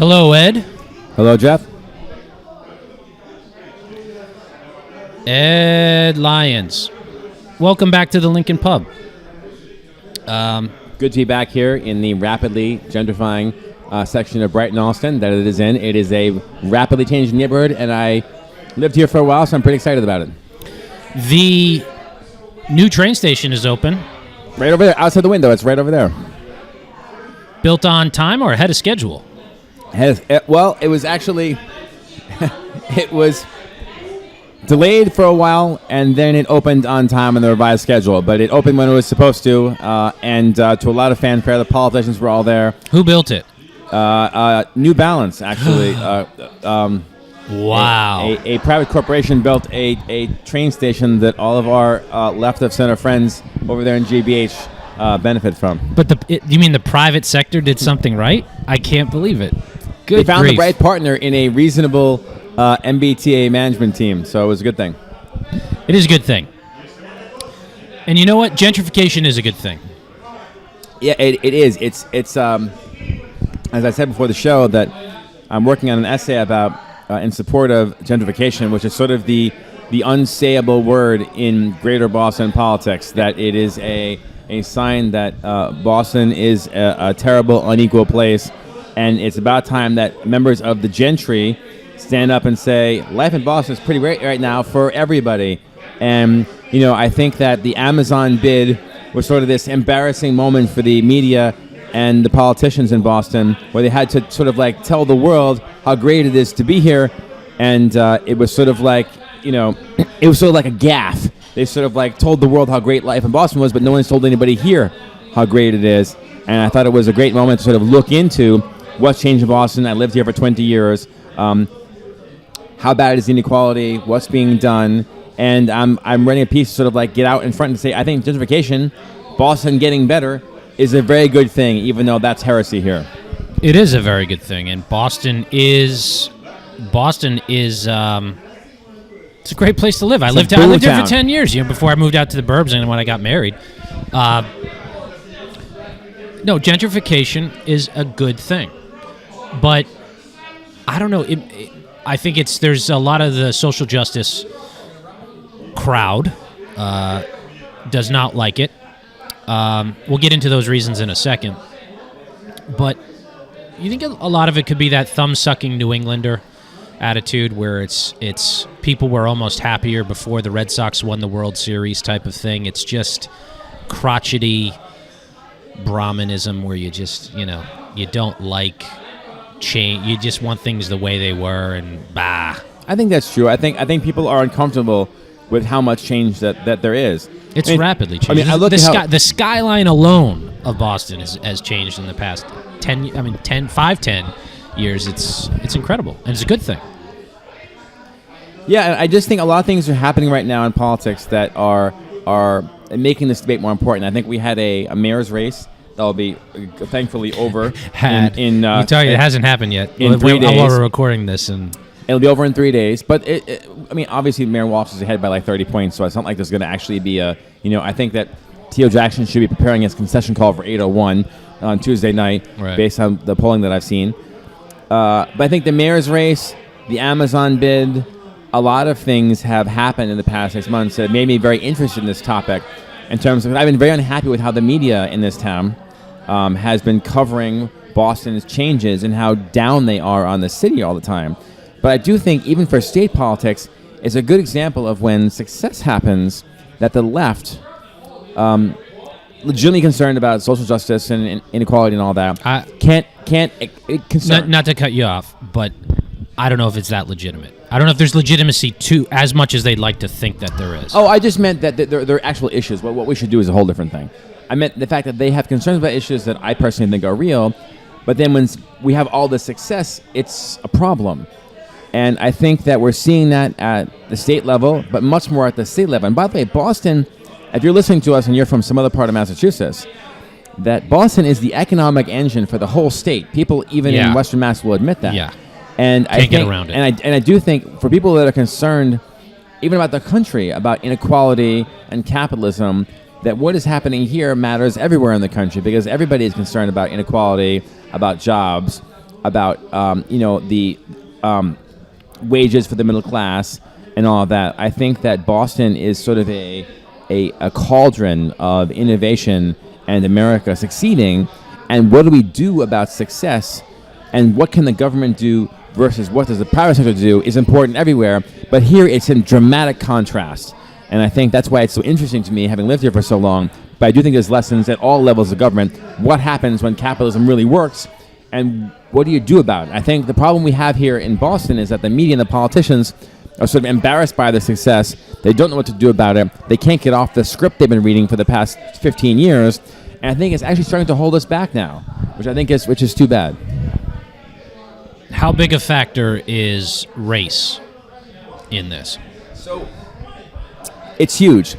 Hello, Ed. Hello, Jeff. Ed Lyons. Welcome back to the Lincoln Pub. Good to be back here in the rapidly gentrifying section of Brighton, Allston that it is in. It is a rapidly changing neighborhood, and I lived here for a while, so I'm pretty excited about it. The new train station is open. Right over there, outside the window. It's right over there. Built on time or ahead of schedule? Well, it was actually... it was delayed for a while, and then it opened on time on the revised schedule. But it opened when it was supposed to, and to a lot of fanfare. The politicians were all there. Who built it? New Balance, actually. Wow. A private corporation built a train station that all of our left-of-center friends over there in GBH benefit from. But you mean the private sector did something right? I can't believe it. Good They found grief. the right partner in a reasonable MBTA management team, so it was a good thing. It is a good thing. And you know what? Gentrification is a good thing. Yeah, it is. It's as I said before the show, that I'm working on an essay about in support of gentrification, which is sort of the unsayable word in greater Boston politics, that it is a sign that Boston is a terrible, unequal place, and it's about time that members of the gentry stand up and say, life in Boston is pretty great right now for everybody. And, I think that the Amazon bid was sort of this embarrassing moment for the media and the politicians in Boston, where they had to sort of like tell the world how great it is to be here. And it was sort of like, it was sort of like a gaffe. They sort of like told the world how great life in Boston was, but no one's told anybody here how great it is. And I thought it was a great moment to sort of look into what's changed in Boston. I lived here for 20 years. How bad is the inequality? What's being done? And I'm writing a piece to sort of like get out in front and say, I think gentrification, Boston getting better, is a very good thing, even though that's heresy here. It is a very good thing, and Boston is it's a great place to live. I lived here for 10 years, before I moved out to the burbs and when I got married. No, gentrification is a good thing, but I don't know. I think there's a lot of the social justice crowd does not like it. We'll get into those reasons in a second, but you think a lot of it could be that thumb-sucking New Englander attitude, where it's people were almost happier before the Red Sox won the World Series type of thing. It's just crotchety Brahmanism, where you just you don't like change. You just want things the way they were, and bah. I think that's true. I think people are uncomfortable with how much change that there is. It's rapidly changing. I look the skyline alone of Boston has changed in the past 10 years. It's incredible, and it's a good thing. Yeah, I just think a lot of things are happening right now in politics that are making this debate more important. I think we had a mayor's race that will be thankfully over. It hasn't happened yet. In 3 days. While we're recording this, and it'll be over in 3 days. But obviously Mayor Walsh is ahead by like 30 points, so it's not like there's going to actually be I think that T.O. Jackson should be preparing his concession call for 801 on Tuesday night, right, based on the polling that I've seen. But I think the mayor's race, the Amazon bid, a lot of things have happened in the past 6 months that made me very interested in this topic. In terms of, I've been very unhappy with how the media in this town has been covering Boston's changes and how down they are on the city all the time. But I do think, even for state politics, it's a good example of when success happens, that the left, legitimately concerned about social justice and inequality and all that, can't concern. Not to cut you off, but I don't know if it's that legitimate. I don't know if there's legitimacy to as much as they'd like to think that there is. Oh, I just meant that there are actual issues. What we should do is a whole different thing. I meant the fact that they have concerns about issues that I personally think are real, but then when we have all this success, it's a problem. And I think that we're seeing that at the state level, but much more at the state level. And by the way, Boston, if you're listening to us and you're from some other part of Massachusetts, that Boston is the economic engine for the whole state. People even in Western Mass will admit that. Yeah. And Can't get around it. And I do think for people that are concerned, even about the country, about inequality and capitalism, that what is happening here matters everywhere in the country, because everybody is concerned about inequality, about jobs. the wages for the middle class and all of that. I think that Boston is sort of a cauldron of innovation and America succeeding. And what do we do about success? And what can the government do versus what does the private sector do is important everywhere. But here it's in dramatic contrast. And I think that's why it's so interesting to me, having lived here for so long. But I do think there's lessons at all levels of government. What happens when capitalism really works? And what do you do about it? I think the problem we have here in Boston is that the media and the politicians are sort of embarrassed by the success. They don't know what to do about it. They can't get off the script they've been reading for the past 15 years. And I think it's actually starting to hold us back now, which is too bad. How big a factor is race in this? So it's huge.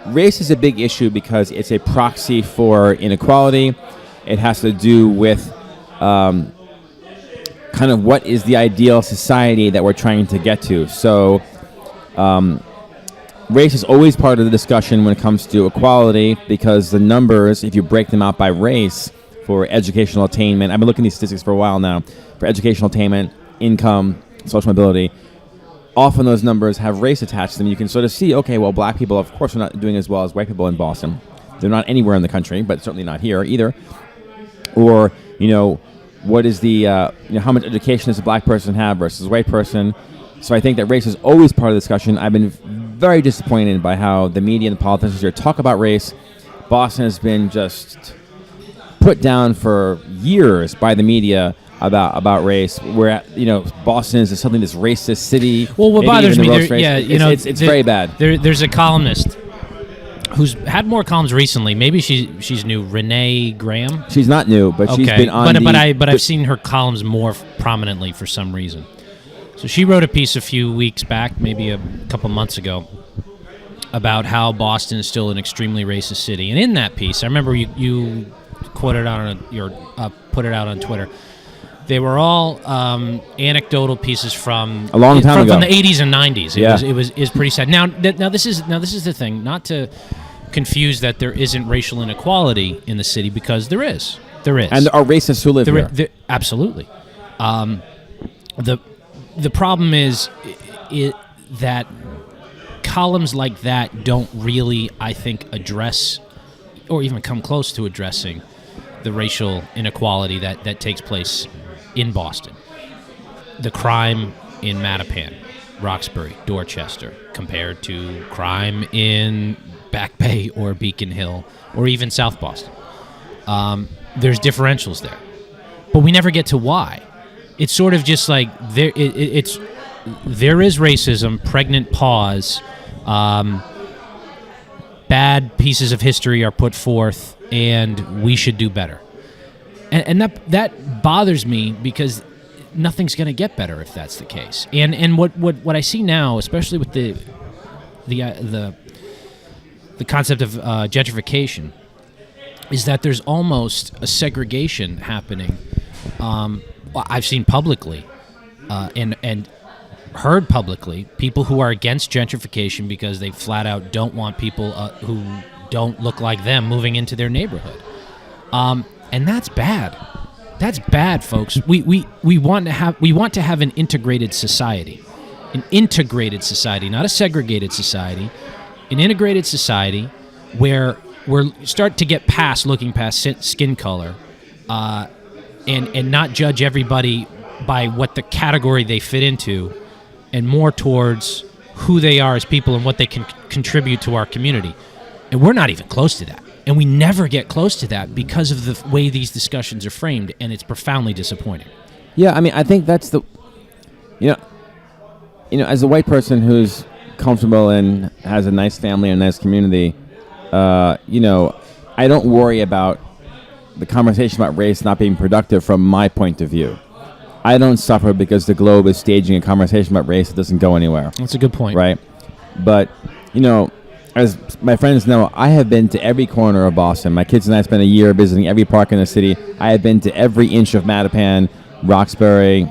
Race is a big issue because it's a proxy for inequality. It has to do with kind of what is the ideal society that we're trying to get to. So race is always part of the discussion when it comes to equality because the numbers, if you break them out by race for educational attainment, I've been looking at these statistics for a while now, for educational attainment, income, social mobility, often those numbers have race attached to them. You can sort of see, okay, well, black people, of course, are not doing as well as white people in Boston. They're not anywhere in the country, but certainly not here either. Or, what is the, how much education does a black person have versus a white person? So I think that race is always part of the discussion. I've been very disappointed by how the media and the politicians here talk about race. Boston has been just put down for years by the media about race, where Boston is something this racist city. Well, what bothers me, it's very bad. There's a columnist who's had more columns recently. Maybe she's new, Renee Graham. She's not new, but she's been on. But I've seen her columns more prominently for some reason. So she wrote a piece a few weeks back, maybe a couple months ago, about how Boston is still an extremely racist city. And in that piece, I remember you quoted put it out on Twitter. They were all anecdotal pieces from a long time ago, from the 80s and 90s. It was pretty sad. Now this is the thing. Not to confuse that there isn't racial inequality in the city, because there is. And there are racists who live here. Absolutely. The problem is that columns like that don't really, I think, address or even come close to addressing the racial inequality that takes place in Boston. The crime in Mattapan, Roxbury, Dorchester, compared to crime in Back Bay or Beacon Hill or even South Boston. There's differentials there. But we never get to why. It's sort of just like there is racism, pregnant pause, bad pieces of history are put forth, and we should do better. And that bothers me, because nothing's going to get better if that's the case. And what I see now, especially with the concept of gentrification, is that there's almost a segregation happening. I've seen publicly and heard publicly people who are against gentrification because they flat out don't want people who don't look like them moving into their neighborhood. And that's bad. That's bad, folks. We want to have an integrated society. An integrated society, not a segregated society. An integrated society where we're start to get past looking past skin color, and not judge everybody by what the category they fit into, and more towards who they are as people and what they can contribute to our community. And we're not even close to that. And we never get close to that because of the way these discussions are framed, and it's profoundly disappointing. Yeah, I mean, I think that's the, as a white person who's comfortable and has a nice family and a nice community, I don't worry about the conversation about race not being productive from my point of view. I don't suffer because the Globe is staging a conversation about race that doesn't go anywhere. That's a good point. Right? But, as my friends know, I have been to every corner of Boston. My kids and I spent a year visiting every park in the city. I have been to every inch of Mattapan, Roxbury,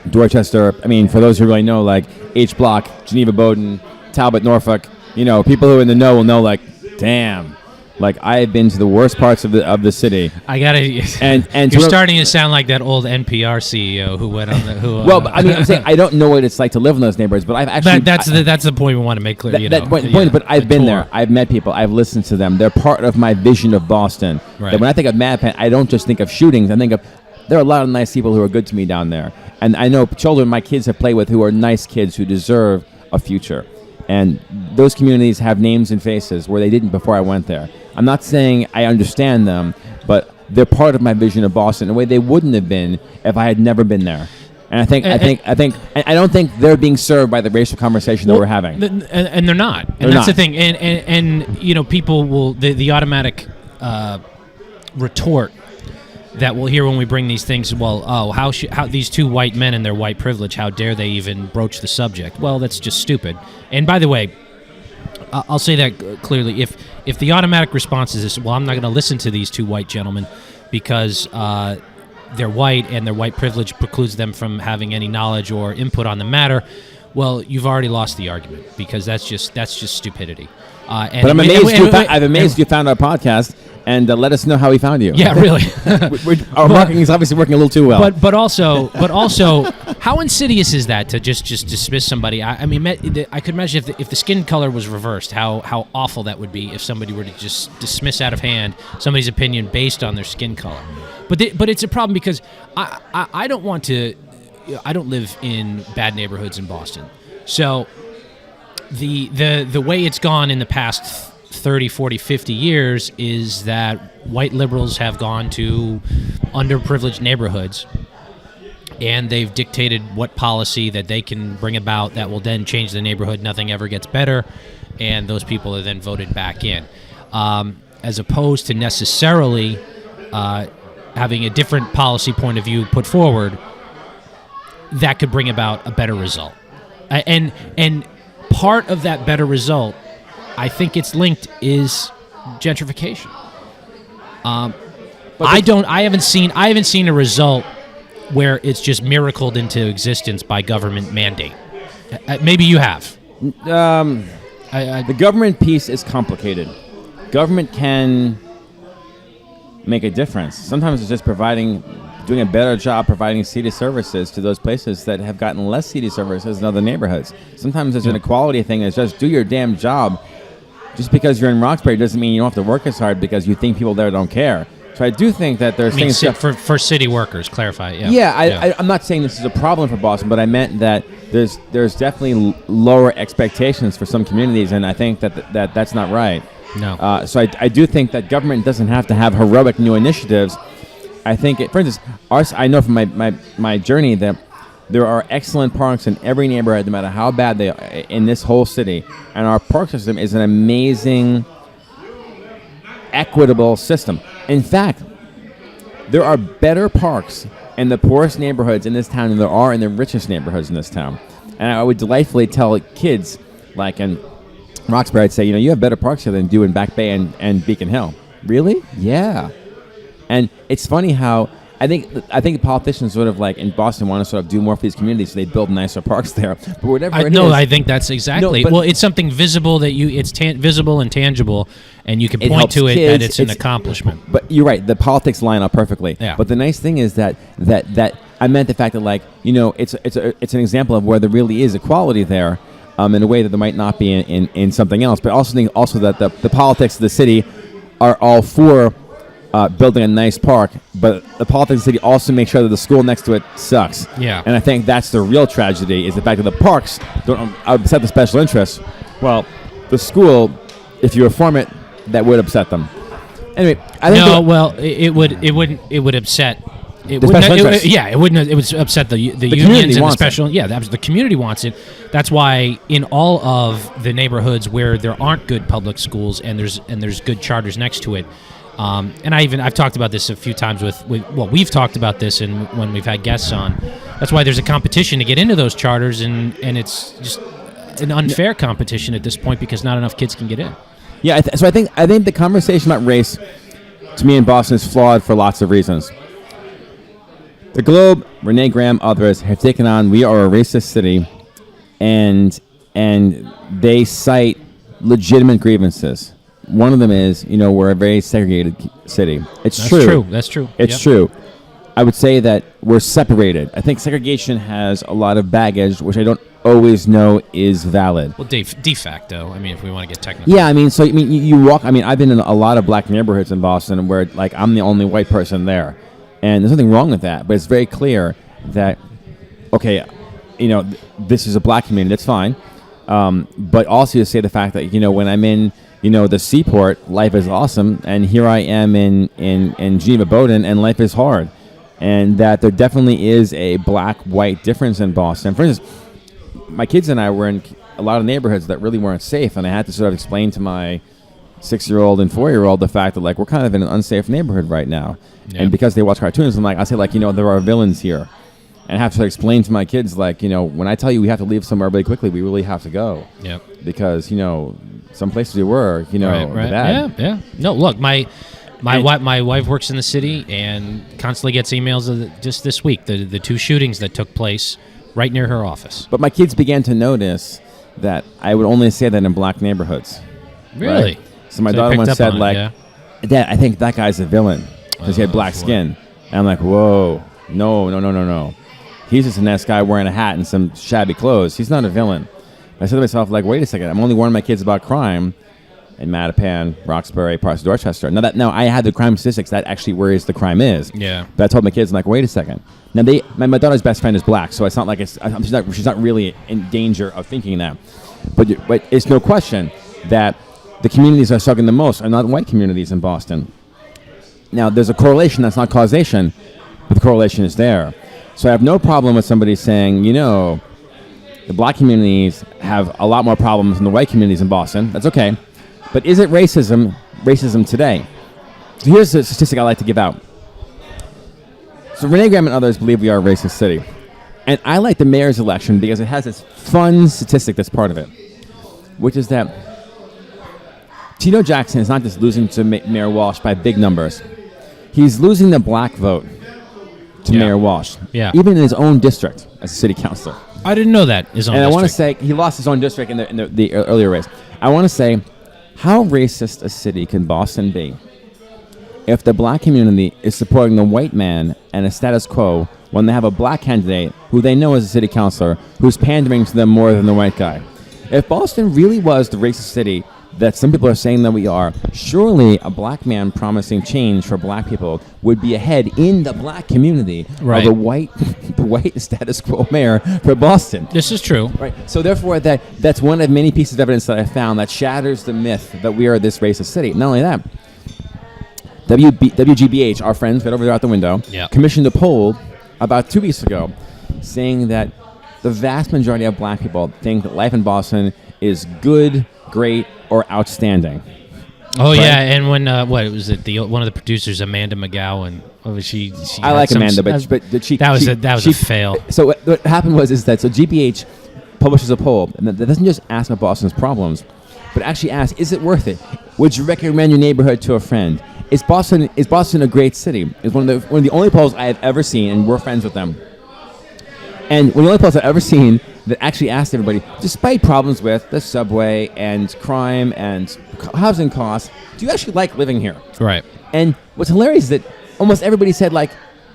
Dorchester. I mean, for those who really know, like H Block, Geneva Bowdoin, Talbot, Norfolk, people who are in the know will know, like, damn, Like I have been to the worst parts of the city. I gotta. And you're starting to sound like that old NPR CEO who went on the who. Well, I mean, I'm saying I don't know what it's like to live in those neighborhoods, but I've actually that's the point we want to make clear. Point, but I've been there. I've met people. I've listened to them. They're part of my vision of Boston. Right. That when I think of Mattapan, I don't just think of shootings. I think of there are a lot of nice people who are good to me down there, and I know children my kids have played with who are nice kids who deserve a future. And those communities have names and faces where they didn't before I went there. I'm not saying I understand them, but they're part of my vision of Boston in a way they wouldn't have been if I had never been there. And I don't think they're being served by the racial conversation that we're having. And they're not. And that's the thing. And you know, people will the automatic retort that we'll hear when we bring these things. Well, how these two white men and their white privilege? How dare they even broach the subject? Well, that's just stupid. And by the way, I'll say that clearly. If the automatic response is this, well, I'm not going to listen to these two white gentlemen because they're white and their white privilege precludes them from having any knowledge or input on the matter. Well, you've already lost the argument because that's just stupidity. But I'm amazed you found our podcast. And let us know how he found you. Yeah, really. Our marketing is obviously working a little too well. But also, how insidious is that to just dismiss somebody? I mean, I could imagine if the skin color was reversed, how awful that would be if somebody were to just dismiss out of hand somebody's opinion based on their skin color. But it's a problem because I don't want to. I don't live in bad neighborhoods in Boston, so the way it's gone in the past 30, 40, 50 years is that white liberals have gone to underprivileged neighborhoods and they've dictated what policy that they can bring about that will then change the neighborhood. Nothing ever gets better, and those people are then voted back in. As opposed to necessarily having a different policy point of view put forward that could bring about a better result. And part of that better result, I think it's linked, is gentrification. I haven't seen a result where it's just miracled into existence by government mandate. Maybe you have. The government piece is complicated. Government can make a difference. Sometimes it's just doing a better job providing seedy services to those places that have gotten less seedy services in other neighborhoods. Sometimes it's an equality thing. It's just do your damn job. Just because you're in Roxbury doesn't mean you don't have to work as hard because you think people there don't care. So I do think that there's things for city workers. Clarify, yeah. Yeah, I'm not saying this is a problem for Boston, but I meant that there's definitely lower expectations for some communities, and I think that's not right. No. So I do think that government doesn't have to have heroic new initiatives. I think, for instance, I know from my journey that there are excellent parks in every neighborhood, no matter how bad they are, in this whole city. And our park system is an amazing, equitable system. In fact, there are better parks in the poorest neighborhoods in this town than there are in the richest neighborhoods in this town. And I would delightfully tell kids, like in Roxbury, I'd say, you have better parks here than do in Back Bay and Beacon Hill. Really? Yeah. And it's funny how I think politicians sort of like in Boston want to sort of do more for these communities, so they build nicer parks there. But whatever it is, I think that's exactly. Well, it's something visible it's visible and tangible, and you can point to it that it's an accomplishment. But you're right; the politics line up perfectly. Yeah. But the nice thing is that I meant the fact that it's an example of where there really is equality there, in a way that there might not be in something else. But also that the politics of the city are all for building a nice park, but the politics of the city also make sure that the school next to it sucks. Yeah. And I think that's the real tragedy, is the fact that the parks don't upset the special interests. Well, the school, if you reform it, that would upset them. Anyway, I think it would upset. It would upset the unions and the special. Yeah, the community wants it. That's why in all of the neighborhoods where there aren't good public schools and there's good charters next to it. And I've talked about this a few times we've talked about this when we've had guests on. That's why there's a competition to get into those charters, and it's just an unfair competition at this point because not enough kids can get in. Yeah, so I think the conversation about race, to me in Boston, is flawed for lots of reasons. The Globe, Renee Graham, others have taken on "We are a racist city," and they cite legitimate grievances. one of them is, we're a very segregated city. That's true. That's true. It's true. I would say that we're separated. I think segregation has a lot of baggage, which I don't always know is valid. Well, de facto. I mean, if we want to get technical. Yeah, you walk. I've been in a lot of black neighborhoods in Boston where, like, I'm the only white person there, and there's nothing wrong with that. But it's very clear that, okay, this is a black community. That's fine. But also to say the fact that, when I'm in, the seaport, life is awesome, and here I am in Geneva, Bowdoin, and life is hard. And that there definitely is a black-white difference in Boston. For instance, my kids and I were in a lot of neighborhoods that really weren't safe, and I had to sort of explain to my 6-year-old and 4-year-old the fact that, like, we're kind of in an unsafe neighborhood right now. Yeah. And because they watch cartoons, I say, there are villains here. And I have to sort of explain to my kids, when I tell you we have to leave somewhere really quickly, we really have to go. Yeah. Because, some places we were, right. bad. Yeah. No, look, my wife works in the city and constantly gets emails of just this week, the 2 shootings that took place right near her office. But my kids began to notice that I would only say that in black neighborhoods. Really? Right? So my daughter once said, Dad, I think that guy's a villain because he had black skin. And I'm like, whoa, no. He's just a nice guy wearing a hat and some shabby clothes. He's not a villain. I said to myself, wait a second, I'm only warning my kids about crime in Mattapan, Roxbury, parts of Dorchester. Now I had the crime statistics. That actually where the crime is. Yeah. But I told my kids, wait a second. Now my daughter's best friend is black, so it's not like she's not really in danger of thinking that. But it's no question that the communities that are struggling the most are not white communities in Boston. Now there's a correlation that's not causation, but the correlation is there. So I have no problem with somebody saying, the black communities have a lot more problems than the white communities in Boston. That's okay. But is it racism today? So here's a statistic I like to give out. So Renee Graham and others believe we are a racist city. And I like the mayor's election because it has this fun statistic that's part of it, which is that Tito Jackson is not just losing to Mayor Walsh by big numbers. He's losing the black vote to Mayor Walsh, even in his own district as a city councilor. I didn't know that. And I want to say he lost his own district in the earlier race. I want to say, how racist a city can Boston be if the black community is supporting the white man and a status quo when they have a black candidate who they know is a city councilor who's pandering to them more than the white guy? If Boston really was the racist city that some people are saying that we are, surely a black man promising change for black people would be ahead in the black community of the white status quo mayor for Boston. This is true. Right. So therefore, that's one of many pieces of evidence that I found that shatters the myth that we are this racist city. Not only that, WGBH, our friends right over there out the window, commissioned a poll about 2 weeks ago saying that the vast majority of black people think that life in Boston is good, great, or outstanding. Oh, right? Yeah, and when what was it? One of the producers, Amanda McGowan. She I like Amanda, but she that was a fail. So what happened was so GBH publishes a poll, and that doesn't just ask about Boston's problems, but actually asks, is it worth it? Would you recommend your neighborhood to a friend? Is Boston a great city? It's one of the only polls I have ever seen, and we're friends with them. And one of the only polls I've ever seen that actually asked everybody, despite problems with the subway and crime and housing costs, do you actually like living here? Right. And what's hilarious is that almost everybody said,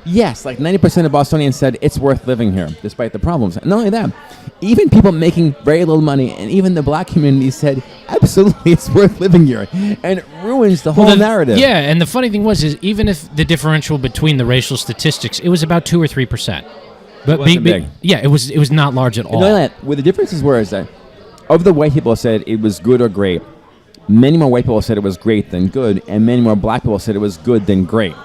yes, 90% of Bostonians said it's worth living here, despite the problems. And not only that, even people making very little money, and even the black community said, absolutely, it's worth living here. And it ruins the whole narrative. Yeah, and the funny thing was, even if the differential between the racial statistics, it was about 2 or 3%. But it wasn't big. Yeah, it was not large at all. Where the differences were is that of the white people said it was good or great, many more white people said it was great than good, and many more black people said it was good than great.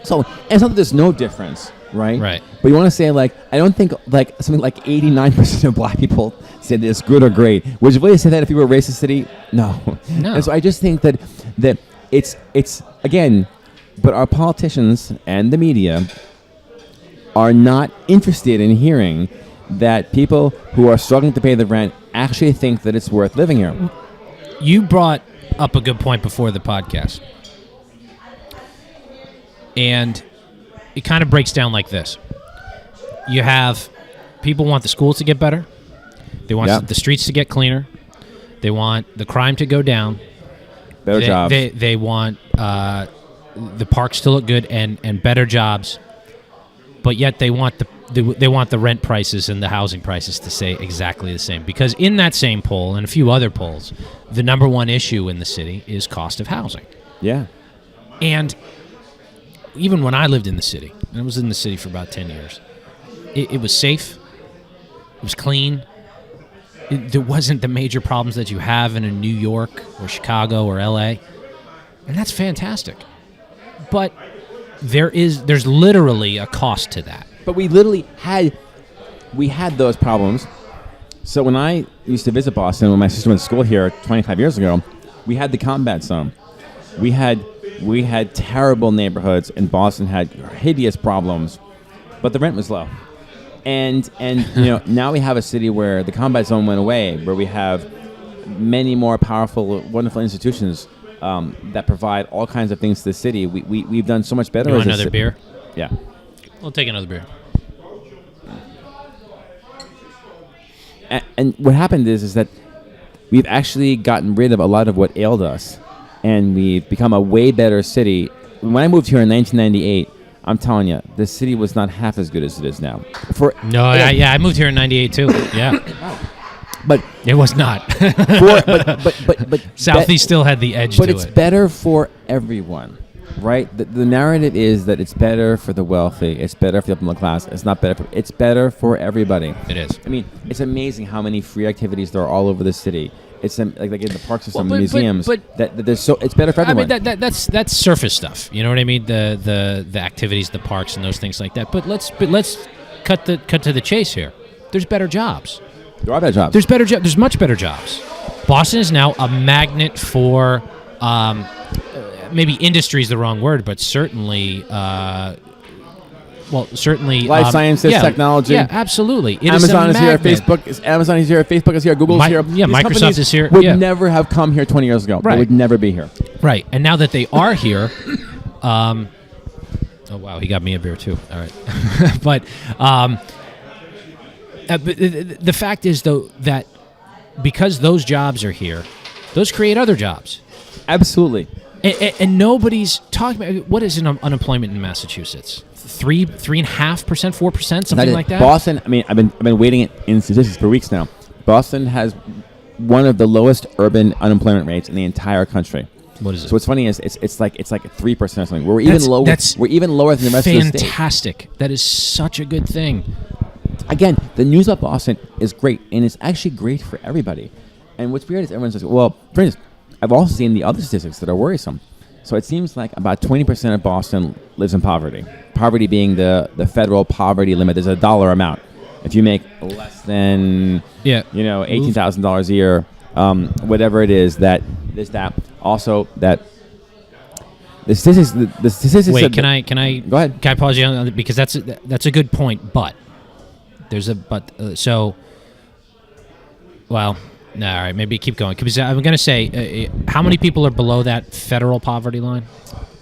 So it's not that there's no difference, right? Right. But you want to say I don't think something like 89% of black people said it's good or great. Would you really say that if you were a racist city? No. And so I just think that it's again, but our politicians and the media are not interested in hearing that people who are struggling to pay the rent actually think that it's worth living here. You brought up a good point before the podcast. And it kind of breaks down like this. You have people want the schools to get better. They want the streets to get cleaner. They want the crime to go down. Better jobs. They want the parks to look good and better jobs, but yet they want the rent prices and the housing prices to stay exactly the same. Because in that same poll and a few other polls, the number one issue in the city is cost of housing. Yeah. And even when I lived in the city, and I was in the city for about 10 years, it was safe, it was clean, there wasn't the major problems that you have in a New York or Chicago or LA, and that's fantastic. But there's literally a cost to that. But we literally had those problems. So when I used to visit Boston, when my sister went to school here 25 years ago, we had the combat zone. We had terrible neighborhoods, and Boston had hideous problems, but the rent was low. And now we have a city where the combat zone went away, where we have many more powerful, wonderful institutions that provide all kinds of things to the city. We've done so much better. You want another beer? Yeah. We'll take another beer. And what happened is that we've actually gotten rid of a lot of what ailed us, and we've become a way better city. When I moved here in 1998, I'm telling you, the city was not half as good as it is now. I moved here in 98 too. Yeah. But it was not. but Southeast still had the edge to it. But it's better for everyone, right? The narrative is that it's better for the wealthy, it's better for the upper middle class. It's better for everybody. It is. I mean, it's amazing how many free activities there are all over the city. It's like in the park system, museums. That there's it's better for everyone. I mean, that's surface stuff. You know what I mean? The activities, the parks, and those things like that. But let's cut to the chase here. There's better jobs. There are better jobs. There's better jobs. There's much better jobs. Boston is now a magnet for maybe industry is the wrong word, but certainly. Life sciences, technology. Yeah, absolutely. Amazon is here. Facebook is here. Google is here. Yeah, These Microsoft is here. Would never have come here 20 years ago. Right. They would never be here. Right. And now that they are here, oh wow, he got me a beer too. All right, but the fact is though that because those jobs are here, those create other jobs. Absolutely. And nobody's talking about what is unemployment in Massachusetts. 3.5%, 4%, something like that. Boston. I mean, I've been waiting in statistics for weeks now. Boston has one of the lowest urban unemployment rates in the entire country. What is it? So what's funny is it's like 3% or something. We're even lower. We're even lower than the rest of the state. Fantastic. That is such a good thing. Again, the news about Boston is great, and it's actually great for everybody. And what's weird is everyone says, well, for instance, I've also seen the other statistics that are worrisome. So it seems like about 20% of Boston lives in poverty. Poverty being the federal poverty limit. There's a dollar amount. If you make less than $18,000 a year, whatever it is, that there's that. Also, that the statistics. Wait, can I go ahead? Can I pause you on that? Because that's a good point, but there's a but. Well. No, all right, maybe keep going. Because I'm going to say, how many people are below that federal poverty line?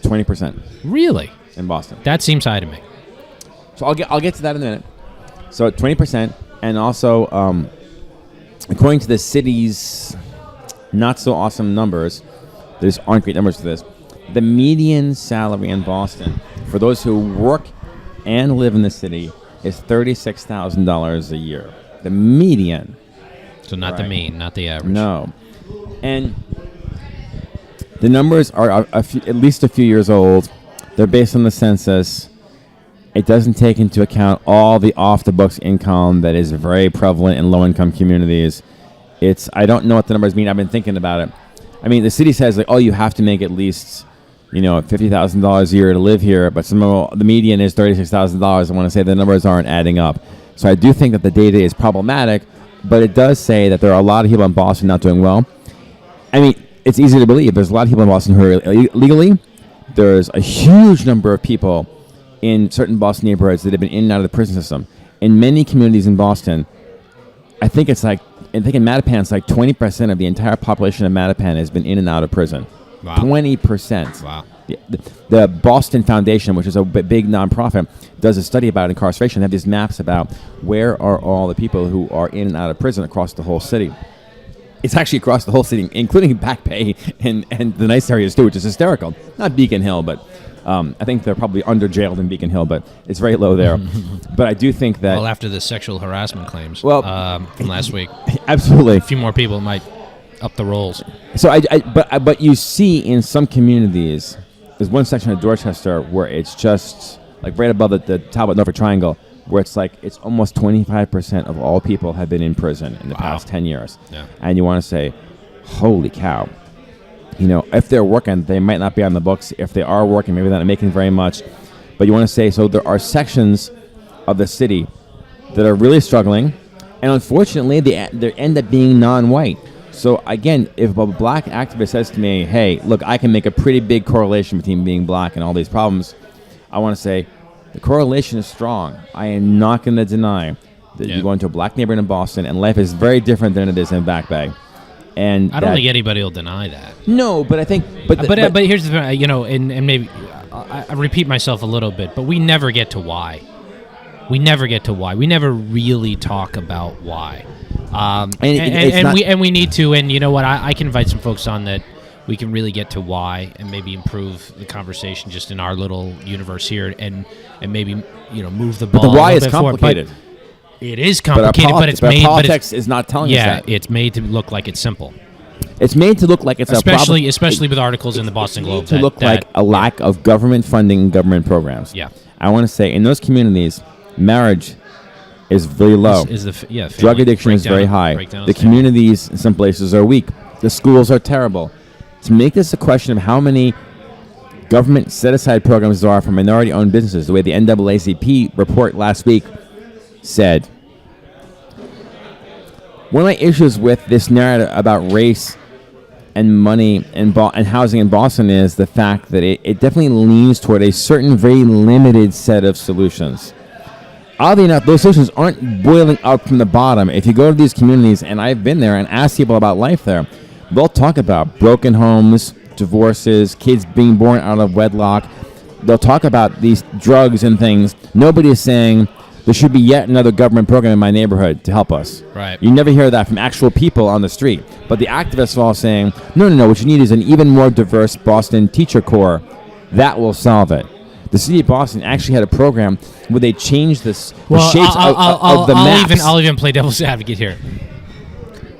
20%. Really? In Boston. That seems high to me. So I'll get to that in a minute. So 20%, and also, according to the city's not so awesome numbers, there aren't great numbers for this. The median salary in Boston for those who work and live in the city is $36,000 a year. The median. So not the mean, not the average. No. And the numbers are at least a few years old. They're based on the census. It doesn't take into account all the off-the-books income that is very prevalent in low-income communities. I don't know what the numbers mean. I've been thinking about it. I mean, the city says, you have to make at least, $50,000 a year to live here, but the median is $36,000. I want to say the numbers aren't adding up. So I do think that the data is problematic. But it does say that there are a lot of people in Boston not doing well. I mean, it's easy to believe. There's a lot of people in Boston who are illegally. There's a huge number of people in certain Boston neighborhoods that have been in and out of the prison system. In many communities in Boston, I think in Mattapan, it's like 20% of the entire population of Mattapan has been in and out of prison. Wow. 20%. Wow. The Boston Foundation, which is a big nonprofit, does a study about incarceration. They have these maps about where are all the people who are in and out of prison across the whole city. It's actually across the whole city, including Back Bay and the nice areas too, which is hysterical. Not Beacon Hill, but I think they're probably under jailed in Beacon Hill, but it's very low there. But I do think that... Well, after the sexual harassment claims from last week. Absolutely. A few more people might up the rolls. So but you see in some communities, there's one section of Dorchester where it's just like right above the Talbot Norfolk Triangle, where it's like it's almost 25% of all people have been in prison in the past 10 years. Yeah. And you want to say, holy cow. You know, if they're working, they might not be on the books. If they are working, maybe they're not making very much. But you want to say, so there are sections of the city that are really struggling, and unfortunately, they end up being non-white. So again, if a black activist says to me, hey, look, I can make a pretty big correlation between being black and all these problems, I want to say, the correlation is strong. I am not going to deny that you go into a black neighborhood in Boston, and life is very different than it is in Back Bay. And I don't think anybody will deny that. No, but I think... But here's the thing, you know, and maybe I repeat myself a little bit, but we never get to why. We never get to why. We never really talk about why. And we need to, and you know what, I can invite some folks on that we can really get to why and maybe improve the conversation just in our little universe here and maybe, you know, move the ball. But the why is complicated. It is complicated, but it's made. Politics is not telling us that. Yeah, it's made to look like it's simple. It's made to look like it's a problem. Especially with articles in the Boston Globe. To look like a lack of government funding and government programs. Yeah. I want to say, in those communities, marriage is very low. Drug addiction is very high. The communities in some places are weak. The schools are terrible. To make this a question of how many government set-aside programs there are for minority-owned businesses, the way the NAACP report last week said, one of my issues with this narrative about race and money and housing in Boston is the fact that it definitely leans toward a certain very limited set of solutions. Oddly enough, those solutions aren't boiling up from the bottom. If you go to these communities, and I've been there and asked people about life there, they'll talk about broken homes, divorces, kids being born out of wedlock. They'll talk about these drugs and things. Nobody is saying there should be yet another government program in my neighborhood to help us. Right. You never hear that from actual people on the street. But the activists are all saying, no, what you need is an even more diverse Boston teacher corps. That will solve it. The city of Boston actually had a program where they changed the shapes of the maps. I'll even play devil's advocate here.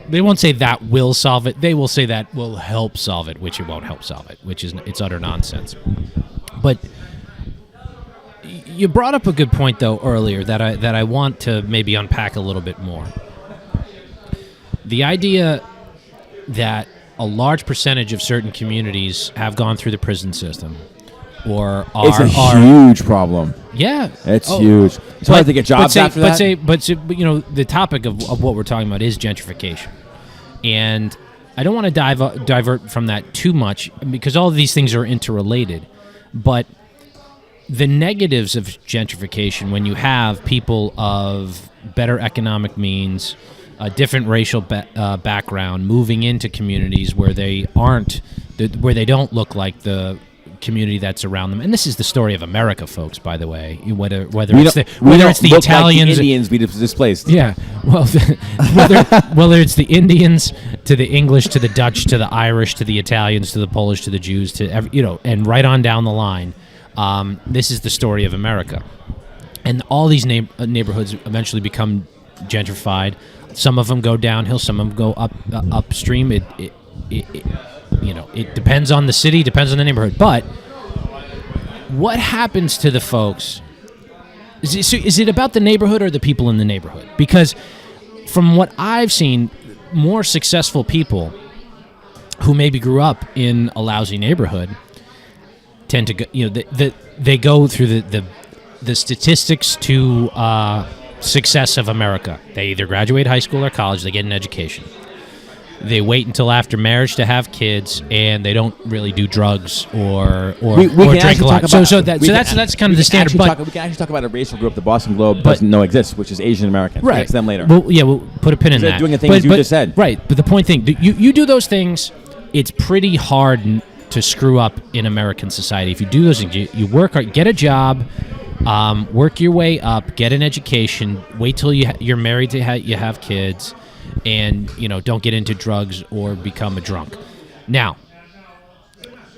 They won't say that will solve it. They will say that will help solve it, which it won't help solve it, it's utter nonsense. But you brought up a good point, though, earlier that I want to maybe unpack a little bit more. The idea that a large percentage of certain communities have gone through the prison system or are... It's a huge problem. Yeah. It's huge. It's hard to get jobs after that. But you know, the topic of what we're talking about is gentrification. And I don't want to divert from that too much because all of these things are interrelated. But the negatives of gentrification, when you have people of better economic means, a different racial background, moving into communities where they don't look like the community that's around them, and this is the story of America, folks. By the way, whether it's the Italians, like the Indians be displaced. Yeah, well, whether it's the Indians to the English to the Dutch to the Irish to the Italians to the Polish to the Jews to and right on down the line. This is the story of America, and all these neighborhoods eventually become gentrified. Some of them go downhill, some of them go upstream. It depends on the city, depends on the neighborhood. But what happens to the folks? Is it about the neighborhood or the people in the neighborhood? Because from what I've seen, more successful people who maybe grew up in a lousy neighborhood tend to go, they go through the statistics to success of America. They either graduate high school or college, they get an education. They wait until after marriage to have kids, and they don't really do drugs or drink a lot. So that's kind of the standard. We can actually talk about a racial group the Boston Globe doesn't know exists, which is Asian Americans. Right. We'll get to them later. Well, yeah, we'll put a pin in that. Doing the things you just said. Right, but the point thing, you do those things, it's pretty hard to screw up in American society. If you do those things, you work hard, get a job, work your way up, get an education, wait till you're married to you have kids, and don't get into drugs or become a drunk. Now,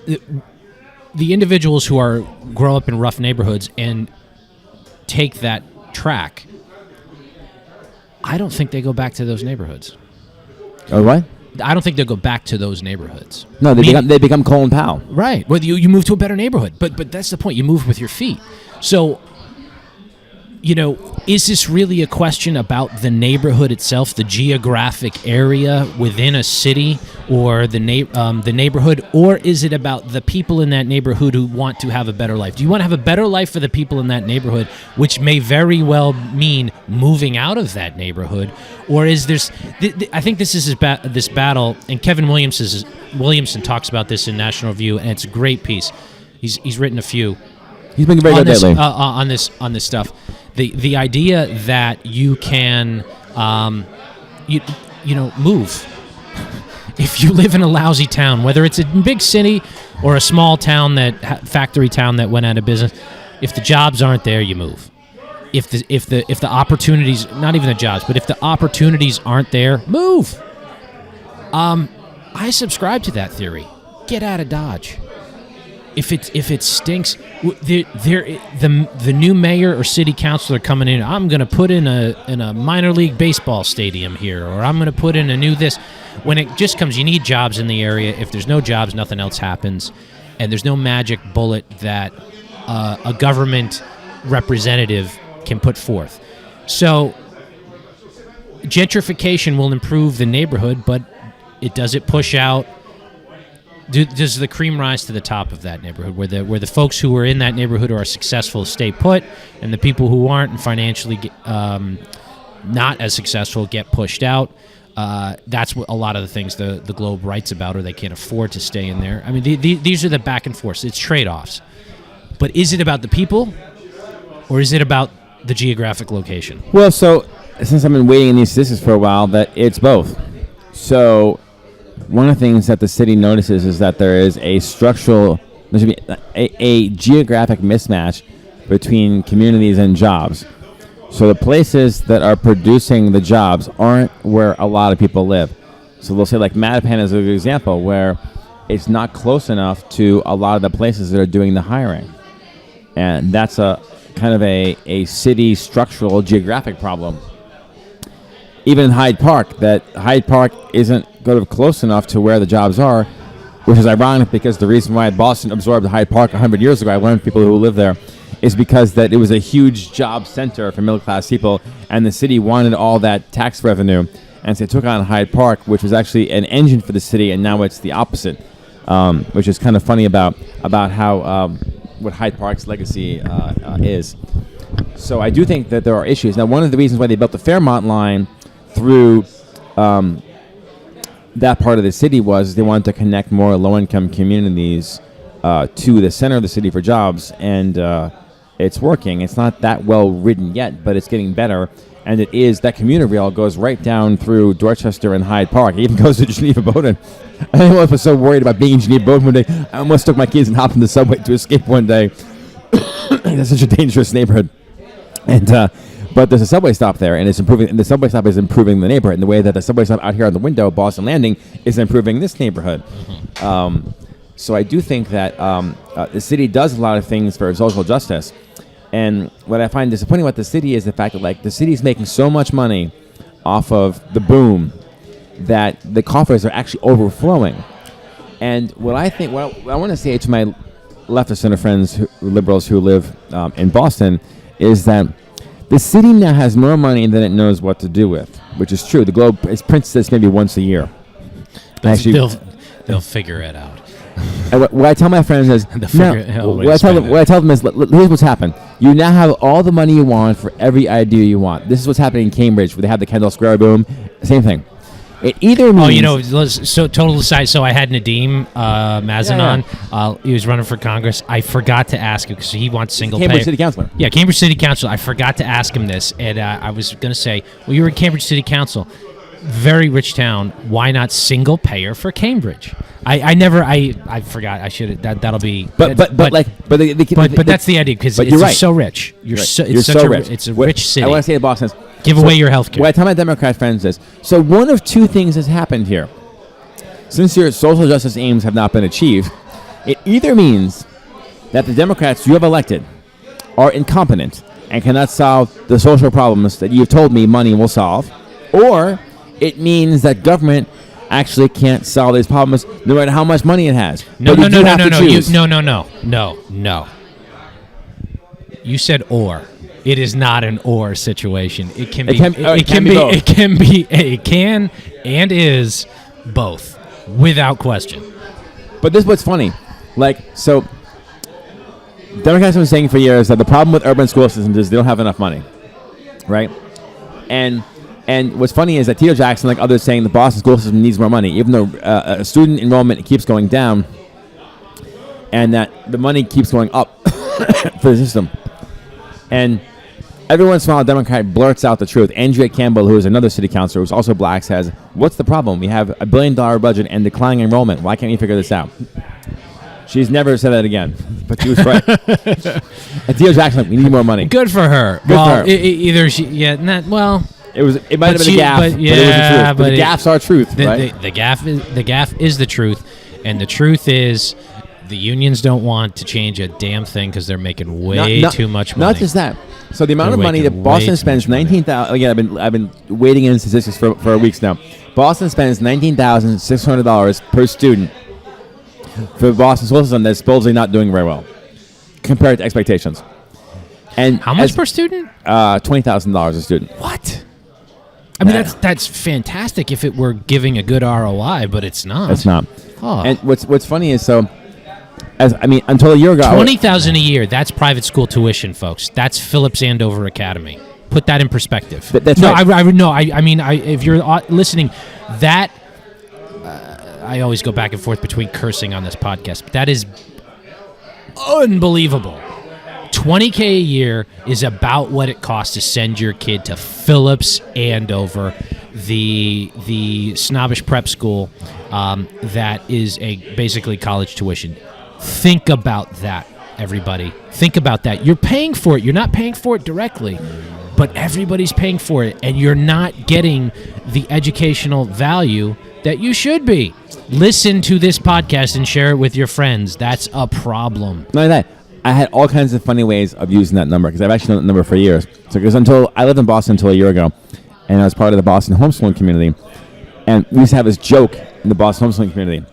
the individuals who grow up in rough neighborhoods and take that track, I don't think they go back to those neighborhoods. Oh, what? I don't think they'll go back to those neighborhoods. No, they become Colin Powell. Right. Well, you move to a better neighborhood, but that's the point. You move with your feet. So, is this really a question about the neighborhood itself, the geographic area within a city, or the neighborhood, or is it about the people in that neighborhood who want to have a better life? Do you want to have a better life for the people in that neighborhood, which may very well mean moving out of that neighborhood, or is there's? I think this is this battle, and Kevin Williamson talks about this in National Review, and it's a great piece. He's written a few. He's been very good lately on this stuff. The idea that you can move if you live in a lousy town, whether it's a big city or a small town factory town that went out of business. If the jobs aren't there, you move. If the opportunities, not even the jobs, but if the opportunities aren't there, move. I subscribe to that theory. Get out of Dodge. If it stinks, the new mayor or city councilor coming in, I'm going to put in a minor league baseball stadium here, or I'm going to put in a new this. When it just comes, you need jobs in the area. If there's no jobs, nothing else happens, and there's no magic bullet that a government representative can put forth. So gentrification will improve the neighborhood, but does it push out? Does the cream rise to the top of that neighborhood, where the folks who are in that neighborhood are successful stay put, and the people who aren't and financially not as successful get pushed out? That's what a lot of the things the Globe writes about, or they can't afford to stay in there. I mean, these are the back and forth. It's trade-offs. But is it about the people, or is it about the geographic location? Well, so since I've been waiting in these statistics for a while, that it's both. So one of the things that the city notices is that there is a geographic mismatch between communities and jobs. So the places that are producing the jobs aren't where a lot of people live. So they'll say, like, Mattapan is a good example, where it's not close enough to a lot of the places that are doing the hiring. And that's a kind of a city structural geographic problem. Even in Hyde Park, that Hyde Park isn't close enough to where the jobs are, which is ironic because the reason why Boston absorbed Hyde Park 100 years ago, I learned people who live there, is because that it was a huge job center for middle-class people, and the city wanted all that tax revenue, and so they took on Hyde Park, which was actually an engine for the city, and now it's the opposite, which is kind of funny about how what Hyde Park's legacy is. So I do think that there are issues. Now, one of the reasons why they built the Fairmont line through that part of the city was they wanted to connect more low-income communities to the center of the city for jobs, and it's working. It's not that well written yet, but it's getting better, and it is. That commuter rail goes right down through Dorchester and Hyde Park. It even goes to Geneva Bowdoin. I was so worried about being in Geneva Bowdoin one day, I almost took my kids and hopped in the subway to escape one day. That's such a dangerous neighborhood. And but there's a subway stop there, and it's improving. And the subway stop is improving the neighborhood in the way that the subway stop out here on the window, Boston Landing, is improving this neighborhood. Mm-hmm. So I do think that the city does a lot of things for social justice. And what I find disappointing about the city is the fact that, like, the city is making so much money off of the boom that the coffers are actually overflowing. And what I want to say to my leftist center friends, liberals who live in Boston, is that the city now has more money than it knows what to do with, which is true. The Globe prints this maybe once a year. They'll figure it out. What I tell my friends is, what I tell them is, here's what's happened. You now have all the money you want for every idea you want. This is what's happening in Cambridge, where they have the Kendall Square boom. Same thing. It either means... so total aside, so I had Nadeem Mazin on. He was running for Congress. I forgot to ask him because he wants single payer. Cambridge City Councilor. Yeah, Cambridge City Council. I forgot to ask him this, and I was going to say, well, you were in Cambridge City Council. very rich town. Why not single payer for Cambridge? I forgot. I should. That'll be. But that's the idea because you're right. so rich. You're right. so You're it's such so a rich. It's a rich city. I want to say to Boston, give away your health care. What I tell my Democrat friends is, so one of two things has happened here. Since your social justice aims have not been achieved, it either means that the Democrats you have elected are incompetent and cannot solve the social problems that you've told me money will solve, or it means that government actually can't solve these problems no matter how much money it has. No. You said or. It is not an or situation. It can be. It can and is both, without question. But this is what's funny. So Democrats have been saying for years that the problem with urban school systems is they don't have enough money, right? And what's funny is that Tito Jackson, like others, saying the Boston school system needs more money, even though student enrollment keeps going down, and that the money keeps going up for the system. And every once in a while, a Democrat blurts out the truth. Andrea Campbell, who is another city councilor, who's also black, says, "What's the problem? We have $1 billion budget and declining enrollment. Why can't we figure this out?" She's never said that again, but she was right. And Tito Jackson, we need more money. Good for her. Good for her. Either she, yeah, not well. It might have been a gaffe, but it was the truth. But the gaffes are truth, right? The gaffe is the truth, and the truth is the unions don't want to change a damn thing because they're making way too much money. Not just that. So the amount of money that Boston spends, 19,000. Again, I've been wading in statistics for weeks now. Boston spends $19,600 per student for Boston school system that's supposedly not doing very well compared to expectations. And how much per student? $20,000 a student. What? I mean, that's fantastic if it were giving a good ROI, but it's not. It's not. Oh. And what's funny is until a year ago, $20,000 a year. That's private school tuition, folks. That's Phillips Andover Academy. Put that in perspective. That's right. If you're listening, that I always go back and forth between cursing on this podcast, but that is unbelievable. $20K a year is about what it costs to send your kid to Phillips Andover, the snobbish prep school that is basically college tuition. Think about that, everybody. Think about that. You're paying for it. You're not paying for it directly, but everybody's paying for it, and you're not getting the educational value that you should be. Listen to this podcast and share it with your friends. That's a problem. Not only that, I had all kinds of funny ways of using that number because I've actually known that number for years. So because I lived in Boston until a year ago, and I was part of the Boston homeschooling community, and we used to have this joke in the Boston homeschooling community.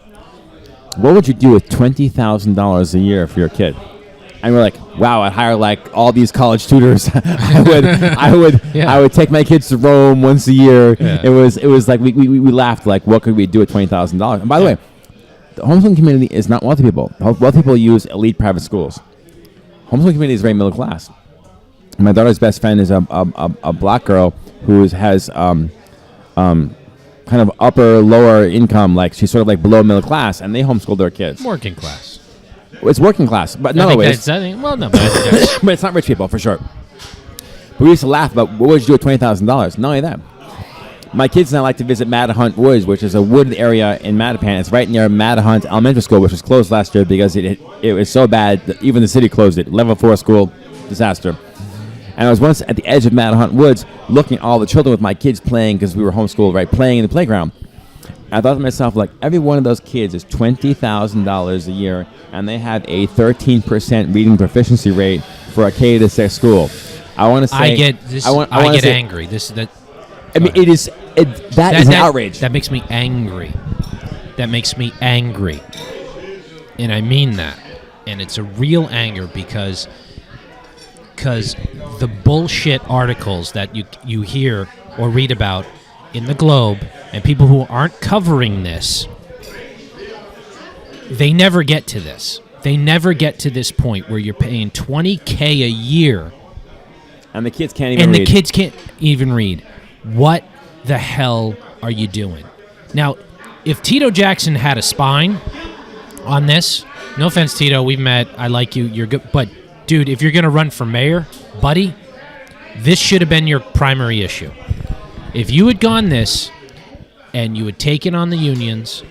What would you do with $20,000 a year for your kid? And we're like, wow, I'd hire all these college tutors. I would take my kids to Rome once a year. Yeah. It was like we laughed what could we do with $20,000? And by the way, the homeschooling community is not wealthy people. Wealthy people use elite private schools. Homeschooling community is very middle class. My daughter's best friend is a black girl who has kind of upper, lower income, she's sort of below middle class, and they homeschool their kids. Working class. It's working class, but not always. But it's not rich people, for sure. But we used to laugh about what would you do with $20,000? Not only that. My kids and I like to visit Mattahunt Woods, which is a wooded area in Mattapan. It's right near Mattahunt Elementary School, which was closed last year because it was so bad that even the city closed it. Level 4 school, disaster. And I was once at the edge of Mattahunt Woods looking at all the children with my kids playing because we were homeschooled, right, playing in the playground. And I thought to myself, every one of those kids is $20,000 a year, and they have a 13% reading proficiency rate for a K-6 school. I want to say... I get this. I get angry. It is an outrage. That makes me angry. That makes me angry. And I mean that. And it's a real anger because the bullshit articles that you hear or read about in the Globe and people who aren't covering this, they never get to this. They never get to this point where you're paying $20K a year. And the kids can't even read. And the kids can't even read. What the hell are you doing? Now, if Tito Jackson had a spine on this, no offense, Tito, we've met, I like you, you're good, but dude, if you're going to run for mayor, buddy, this should have been your primary issue. If you had gone this, and you had taken on the unions.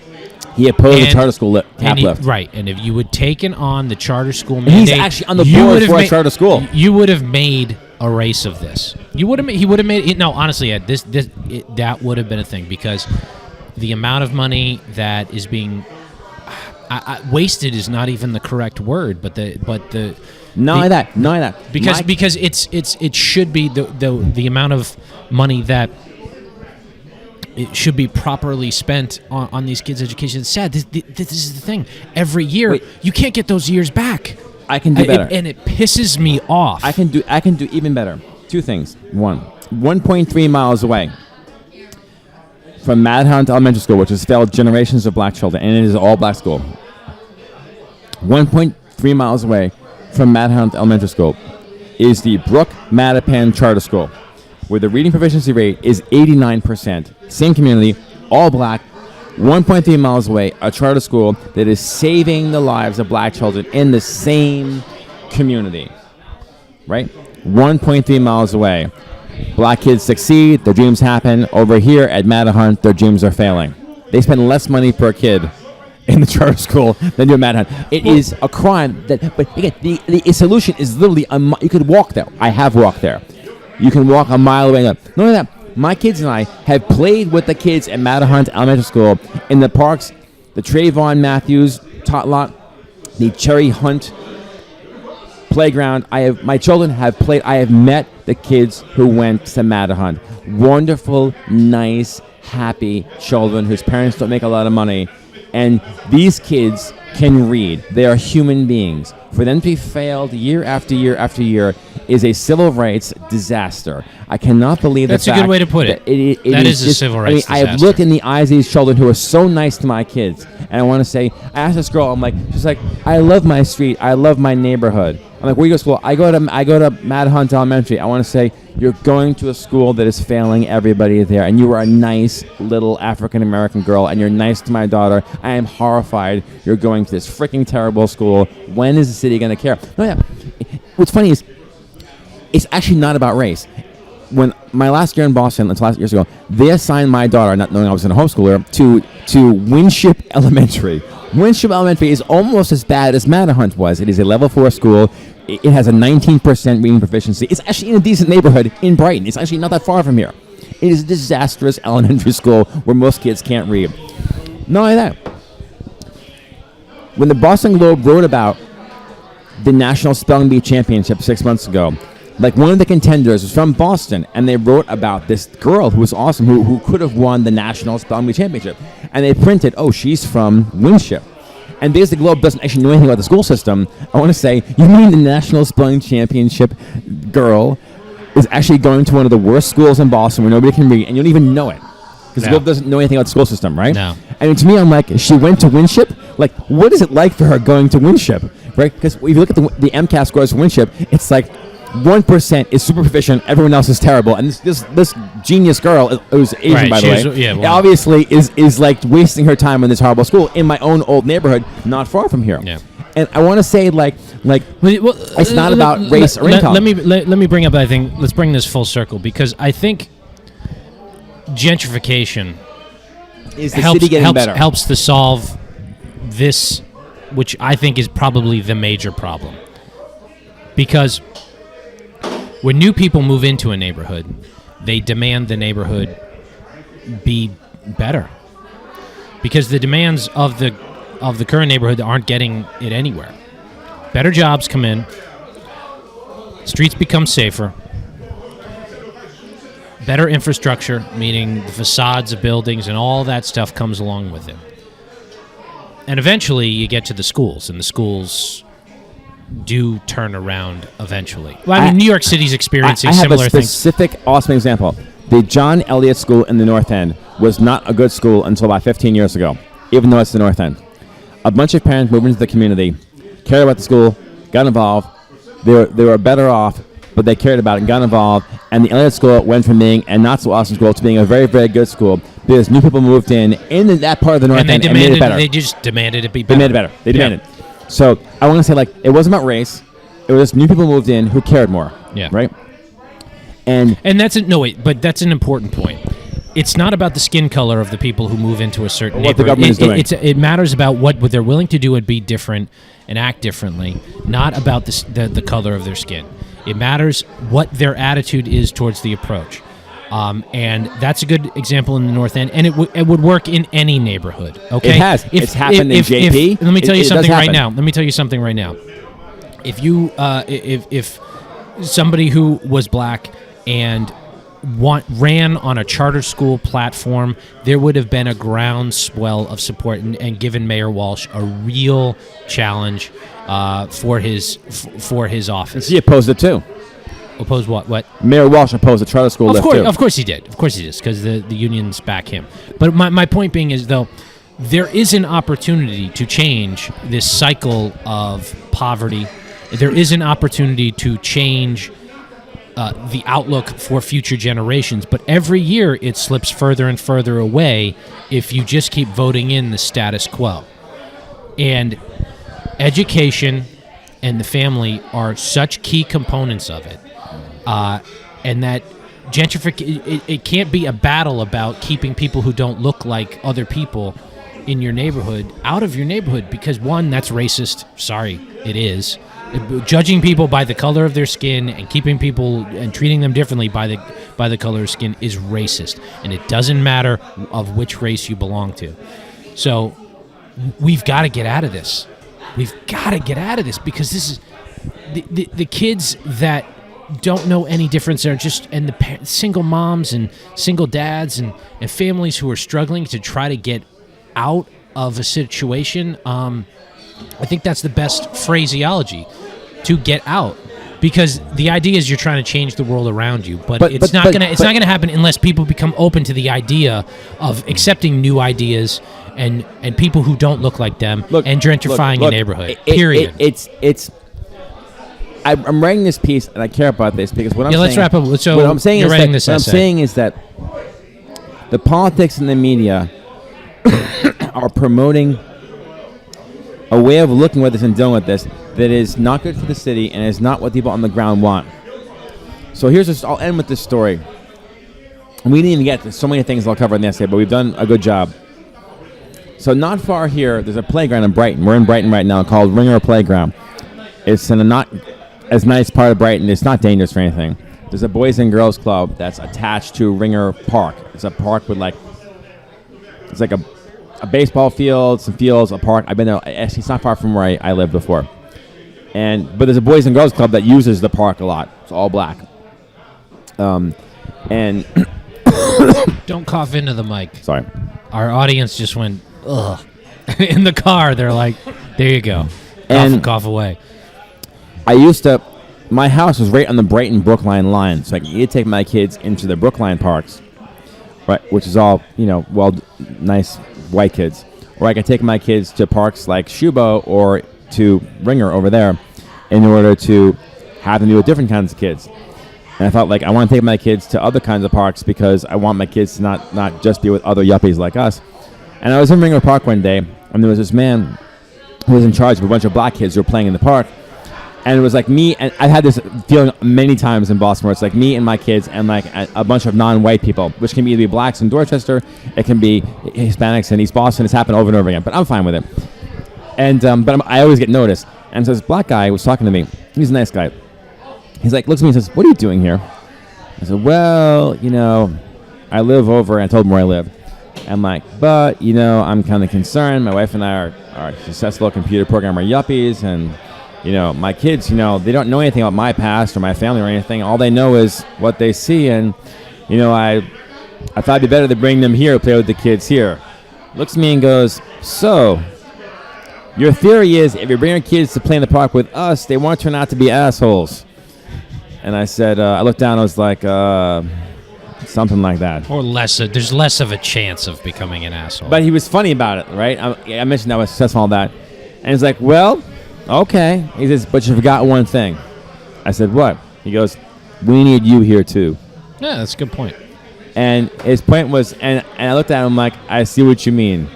He opposed the charter school cap lift. Right, and if you had taken on the charter school And mandate, he's actually on the board for a charter school. You would have made a race of this. He would have made it. No, honestly, Ed, that would have been a thing, because the amount of money that is being wasted is not even the correct word, but the because it should be the amount of money that it should be properly spent on these kids' education. It's sad. This is the thing. Every year, you can't get those years back. I can do better, and it pisses me off. I can do even better. Two things. One, 1.3 miles away from Madhunt Elementary School, which has failed generations of black children, and it is an all-black school. 1.3 miles away from Madhunt Elementary School is the Brook Mattapan Charter School, where the reading proficiency rate is 89%. Same community, all black, 1.3 miles away, a charter school that is saving the lives of black children in the same community. Right? 1.3 miles away. Black kids succeed, their dreams happen. Over here at Mattahunt, their dreams are failing. They spend less money per kid in the charter school than do at Mattahunt. It is a crime but again, the solution is literally, you could walk there. I have walked there. You can walk a mile away. Not only that, my kids and I have played with the kids at Mattahunt Elementary School in the parks, the Trayvon Matthews tot lot, the Cherry Hunt playground. My children have played. I have met the kids who went to Mattahunt. Wonderful, nice, happy children whose parents don't make a lot of money. And these kids can read. They are human beings. For them to be failed year after year after year is a civil rights disaster. I cannot believe that's a good way to put it. That is a civil rights disaster. I have looked in the eyes of these children who are so nice to my kids, and I want to say, I asked this girl, she's like, I love my street, I love my neighborhood. I'm like, where you go to school? I go to Mattahunt Elementary. I want to say, you're going to a school that is failing everybody there, and you are a nice little African American girl, and you're nice to my daughter. I am horrified you're going to this freaking terrible school. When is the city going to care? No, yeah. What's funny is, it's actually not about race. When my last year in Boston, that's last years ago, they assigned my daughter, not knowing I was in a homeschooler, to Winship Elementary. Winship Elementary is almost as bad as Mattahunt was. It is a level 4 school. It has a 19% reading proficiency. It's actually in a decent neighborhood in Brighton. It's actually not that far from here. It is a disastrous elementary school where most kids can't read. Not only that, when the Boston Globe wrote about the National Spelling Bee Championship 6 months ago, one of the contenders was from Boston, and they wrote about this girl who was awesome, who could have won the National Spelling Bee Championship. And they printed, she's from Winship. And because the Globe doesn't actually know anything about the school system, I want to say, you mean the National Spelling Championship girl is actually going to one of the worst schools in Boston where nobody can read, and you don't even know it. Because the Globe doesn't know anything about the school system, right? No. And to me, I'm like, she went to Winship? What is it like for her going to Winship? Right? Because if you look at the MCAS scores for Winship, it's 1% is super proficient, everyone else is terrible, and this genius girl, who's Asian, by the way, obviously is wasting her time in this horrible school in my own old neighborhood, not far from here. Yeah. And I want to say, it's not about race or income. Let me bring up. I think let's bring this full circle, because I think gentrification is the city getting better, helps to solve this, which I think is probably the major problem, because when new people move into a neighborhood, they demand the neighborhood be better, because the demands of the current neighborhood aren't getting it anywhere. Better jobs come in, streets become safer, better infrastructure, meaning the facades of buildings and all that stuff comes along with it. And eventually you get to the schools, and the schools do turn around eventually. Well, New York City's experiencing similar things. I have a specific awesome example. The John Eliot School in the North End was not a good school until about 15 years ago, even though it's the North End. A bunch of parents moved into the community, cared about the school, got involved. They were better off, but they cared about it and got involved. And the Eliot School went from being a not-so-awesome school to being a very, very good school because new people moved in that part of the North End and made it better. They just demanded it be better. They made it better. They demanded it. So I want to say, it wasn't about race. It was new people moved in who cared more. Yeah. Right? And that's that's an important point. it's not about the skin color of the people who move into a certain Or what the neighborhood. government is doing. It matters about what they're willing to do and be different and act differently, not about the color of their skin. It matters what their attitude is towards the approach. And that's a good example in the North End, and it would work in any neighborhood. Okay, It has. It's happened in JP. Let me tell you It does something right happen. now. Let me tell you something right now. If you if somebody who was black and ran on a charter school platform, there would have been a groundswell of support and given Mayor Walsh a real challenge for his office. He opposed it too. Oppose what? What? Mayor Walsh opposed the charter school lift too. Of course he did. Of course he did, because the unions back him. But my point being is, though, there is an opportunity to change this cycle of poverty. There is an opportunity to change the outlook for future generations. But every year it slips further and further away if you just keep voting in the status quo. And education and the family are such key components of it. And that gentrification, it can't be a battle about keeping people who don't look like other people in your neighborhood out of your neighborhood, because one, that's racist. Sorry, it is. Judging people by the color of their skin and keeping people and treating them differently by the color of skin is racist, and it doesn't matter of which race you belong to. So we've got to get out of this. We've got to get out of this, because this is the kids that don't know any difference are just, and the single moms and single dads and families who are struggling to try to get out of a situation. I think that's the best phraseology, to get out, because the idea is you're trying to change the world around you, but it's not gonna happen unless people become open to the idea of accepting new ideas and people who don't look like them, and gentrifying a neighborhood. Period. I'm writing this piece, and I care about this because what I'm saying. Let's wrap up. So what I'm saying you're is writing that, this what I'm essay. saying is that the politics and the media are promoting a way of looking at this and dealing with this that is not good for the city and is not what people on the ground want. So I'll end with this story. We didn't even get to so many things I'll cover in the essay, but we've done a good job. So not far here, there's a playground in Brighton. We're in Brighton right now, called Ringer Playground. It's in a not as nice part of Brighton. It's not dangerous or anything. There's a Boys and Girls Club that's attached to Ringer Park. It's a park with it's like a baseball field, some fields, a park. I've been there. Actually, it's not far from where I lived before. But there's a Boys and Girls Club that uses the park a lot. It's all black. And Don't cough into the mic. sorry. Our audience just went, ugh. In the car, they're like, there you go. Cough away. My house was right on the Brighton-Brookline line, so I could take my kids into the Brookline parks, right, which is all, nice white kids. Or I could take my kids to parks like Shubo or to Ringer over there in order to have them be with different kinds of kids. And I felt like I want to take my kids to other kinds of parks because I want my kids to not just be with other yuppies like us. And I was in Ringer Park one day, and there was this man who was in charge of a bunch of black kids who were playing in the park. And it was like me, and I've had this feeling many times in Boston where it's like me and my kids and like a bunch of non-white people, which can either be blacks in Dorchester, it can be Hispanics in East Boston. It's happened over and over again, but I'm fine with it. And but I always get noticed. And so this black guy was talking to me. He's a nice guy. He's like, looks at me and says, "What are you doing here?" I said, "Well, I live over," and I told him where I live. I'm like, "But, I'm kind of concerned. My wife and I are successful computer programmer yuppies, and my kids, they don't know anything about my past or my family or anything. All they know is what they see, and, I thought it'd be better to bring them here, play with the kids here." Looks at me and goes, "So, your theory is if you bring your kids to play in the park with us, they won't turn out to be assholes." And I said, I looked down, I was like, something like that. Or there's less of a chance of becoming an asshole. But he was funny about it, right? I mentioned I was successful and all that. And he's like, "Well, okay." He says, "But you forgot one thing." I said, "What?" He goes, "We need you here too." Yeah, that's a good point. And his point was, and I looked at him like, "I see what you mean."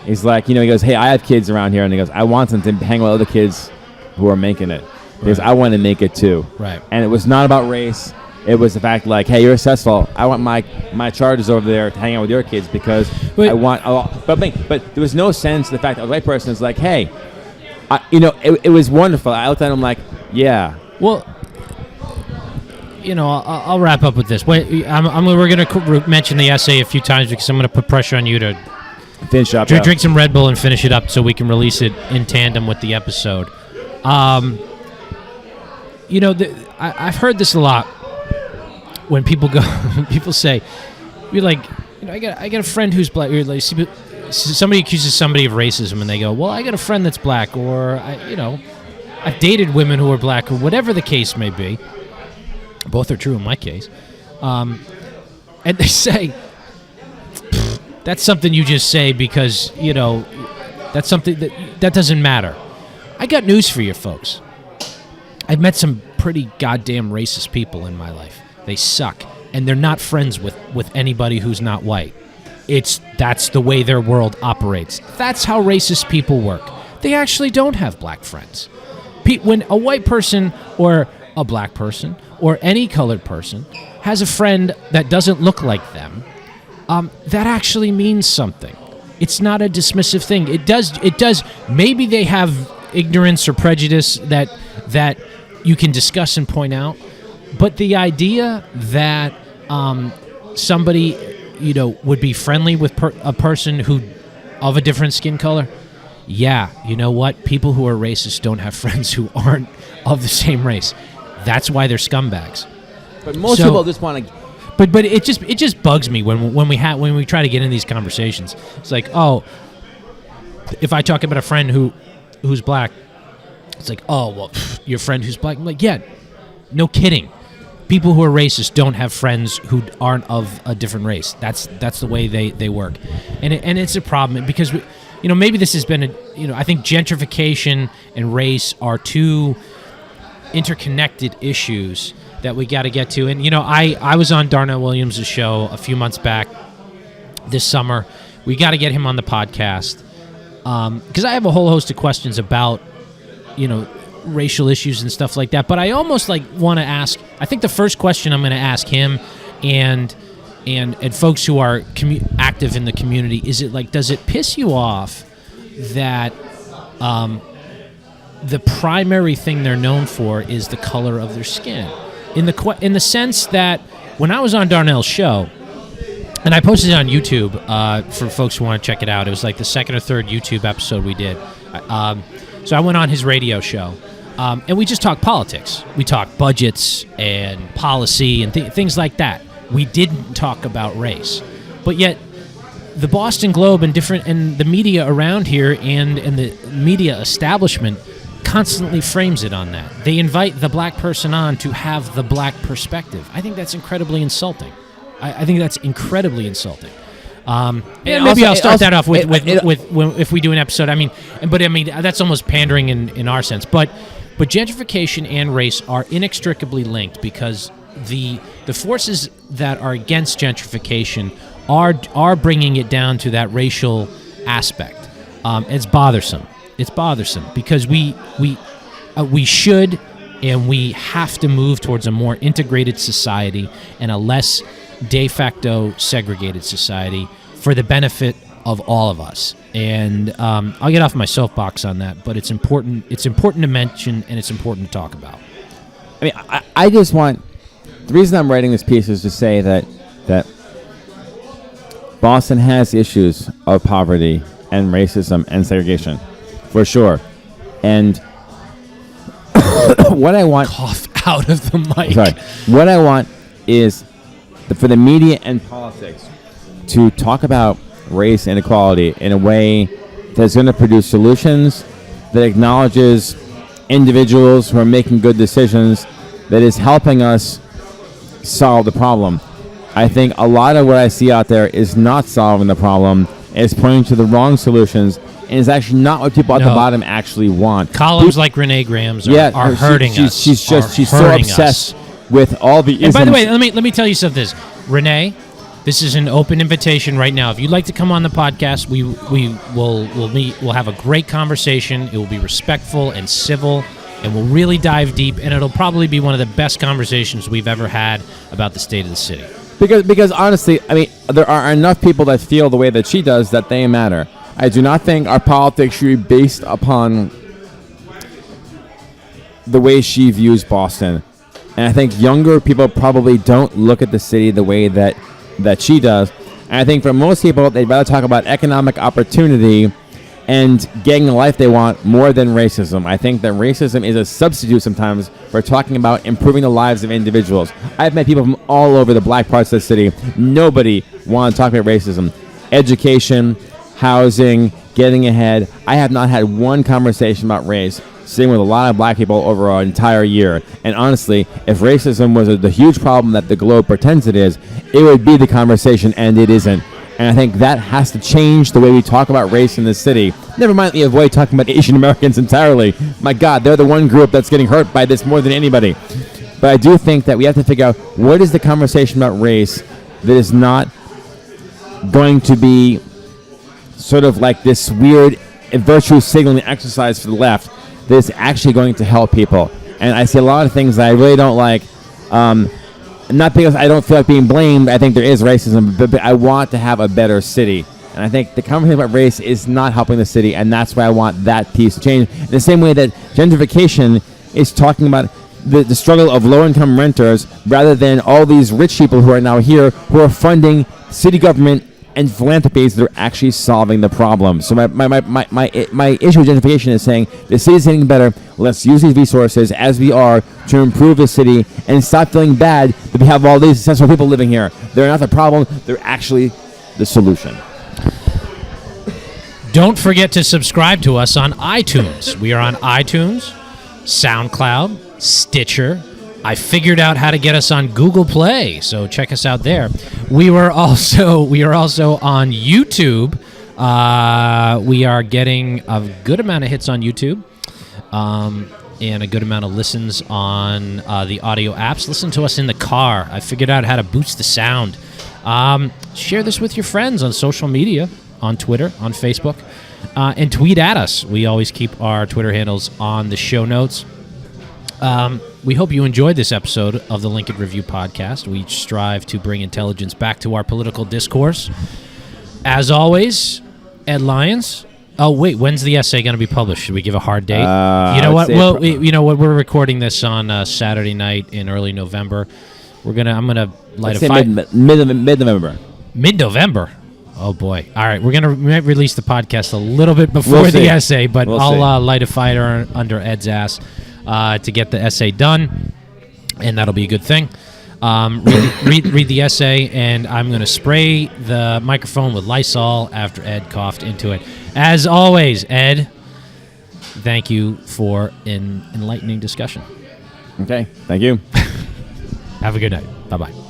He's like, he goes, "Hey, I have kids around here," and he goes, "I want them to hang with other kids who are making it." Because I want to make it too. Right. And it was not about race. It was the fact like, hey, you're successful. I want my charges over there to hang out with your kids because Wait. I want a lot. But there was no sense the fact that a white person is like, hey, it was wonderful. I looked at him like, yeah. Well, I'll wrap up with this. We're going to mention the essay a few times because I'm going to put pressure on you to finish up. Drink some Red Bull and finish it up so we can release it in tandem with the episode. I've heard this a lot when people say, "You're like, I got a friend who's black." You're like, somebody accuses somebody of racism, and they go, "Well, I got a friend that's black," or I've dated women who are black, or whatever the case may be. Both are true in my case, and they say that's something you just say because that's something that doesn't matter. I got news for you, folks. I've met some pretty goddamn racist people in my life. They suck, and they're not friends with anybody who's not white. That's the way their world operates. That's how racist people work. They actually don't have black friends. When a white person or a black person or any colored person has a friend that doesn't look like them, that actually means something. It's not a dismissive thing. It does. Maybe they have ignorance or prejudice that you can discuss and point out, but the idea that somebody would be friendly with a person who of a different skin color, yeah, you know what? People who are racist don't have friends who aren't of the same race. That's why they're scumbags. But most people just want to. But it just bugs me when we try to get in these conversations. It's like, oh, if I talk about a friend who's black, it's like, oh, well, your friend who's black. I'm like, yeah, no kidding. People who are racist don't have friends who aren't of a different race. That's the way they work, and it's a problem because maybe this has been I think gentrification and race are two interconnected issues that we got to get to. And I was on Darnell Williams' show a few months back this summer. We got to get him on the podcast because I have a whole host of questions about racial issues and stuff like that. But I almost want to ask. I think the first question I'm going to ask him and folks who are active in the community is does it piss you off that the primary thing they're known for is the color of their skin? In the sense that when I was on Darnell's show, and I posted it on YouTube for folks who want to check it out. It was like the second or third YouTube episode we did. So I went on his radio show, and we just talked politics. We talked budgets and policy and things like that. We didn't talk about race, but yet the Boston Globe and the media around here and the media establishment constantly frames it on that. They invite the black person on to have the black perspective. I think that's incredibly insulting. I think that's incredibly insulting. Maybe I'll start that off with if we do an episode. But that's almost pandering in our sense. But gentrification and race are inextricably linked because the forces that are against gentrification are bringing it down to that racial aspect. It's bothersome. It's bothersome because we should and we have to move towards a more integrated society and a less de facto segregated society for the benefit of all of us. And I'll get off my soapbox on that, but it's important. It's important to mention and it's important to talk about. I just want the reason I'm writing this piece is to say that Boston has issues of poverty and racism and segregation. For sure. And what I want... Cough out of the mic. Sorry. What I want is for the media and politics to talk about race and equality in a way that's going to produce solutions, that acknowledges individuals who are making good decisions, that is helping us solve the problem. I think a lot of what I see out there is not solving the problem, it's pointing to the wrong solutions, and it's actually not what people at the bottom actually want. Columns like Renee Graham's are hurting us. She's so obsessed with all the isms. And by the way, let me tell you something. Renee, this is an open invitation right now. If you'd like to come on the podcast, we'll meet. We'll have a great conversation. It will be respectful and civil, and we'll really dive deep, and it'll probably be one of the best conversations we've ever had about the state of the city. Because honestly, I mean, there are enough people that feel the way that she does that they matter. I do not think our politics should be based upon the way she views Boston. And I think younger people probably don't look at the city the way that she does. And I think for most people, they'd rather talk about economic opportunity and getting the life they want more than racism. I think that racism is a substitute sometimes for talking about improving the lives of individuals. I've met people from all over the black parts of the city. Nobody wants to talk about racism. Education, housing, getting ahead. I have not had one conversation about race sitting with a lot of black people over an entire year. And honestly, if racism was the huge problem that the Globe pretends it is, it would be the conversation, and it isn't. And I think that has to change the way we talk about race in this city. Never mind the avoid talking about Asian Americans entirely. My God, they're the one group that's getting hurt by this more than anybody. But I do think that we have to figure out what is the conversation about race that is not going to be sort of like this weird virtue signaling exercise for the left that is actually going to help people. And I see a lot of things that I really don't like. Not because I don't feel like being blamed. I think there is racism, but I want to have a better city. And I think the conversation about race is not helping the city, and that's why I want that piece to change. In the same way that gentrification is talking about the struggle of low-income renters rather than all these rich people who are now here who are funding city government and philanthropies that are actually solving the problem. So my issue with gentrification is saying the city's getting better. Let's use these resources as we are to improve the city and stop feeling bad that we have all these successful people living here. They're not the problem. They're actually the solution. Don't forget to subscribe to us on iTunes. We are on iTunes, SoundCloud, Stitcher. I figured out how to get us on Google Play, so check us out there. We are also on YouTube. We are getting a good amount of hits on YouTube, and a good amount of listens on the audio apps. Listen to us in the car. I figured out how to boost the sound. Share this with your friends on social media, on Twitter, on Facebook, and tweet at us. We always keep our Twitter handles on the show notes. We hope you enjoyed this episode of the Lincoln Review podcast. We strive to bring intelligence back to our political discourse. As always, Ed Lyons. Oh, wait, when's the essay going to be published? Should we give a hard date? You know what? Well, you know what? We're recording this on Saturday night in early November. I'm gonna light a fire. Mid-November. Mid-November. Oh boy! All right, we might release the podcast a little bit before the essay, but I'll light a fire under Ed's ass to get the essay done, and that'll be a good thing. Read the essay, and I'm going to spray the microphone with Lysol after Ed coughed into it. As always, Ed, thank you for an enlightening discussion. Okay, thank you. Have a good night. Bye-bye.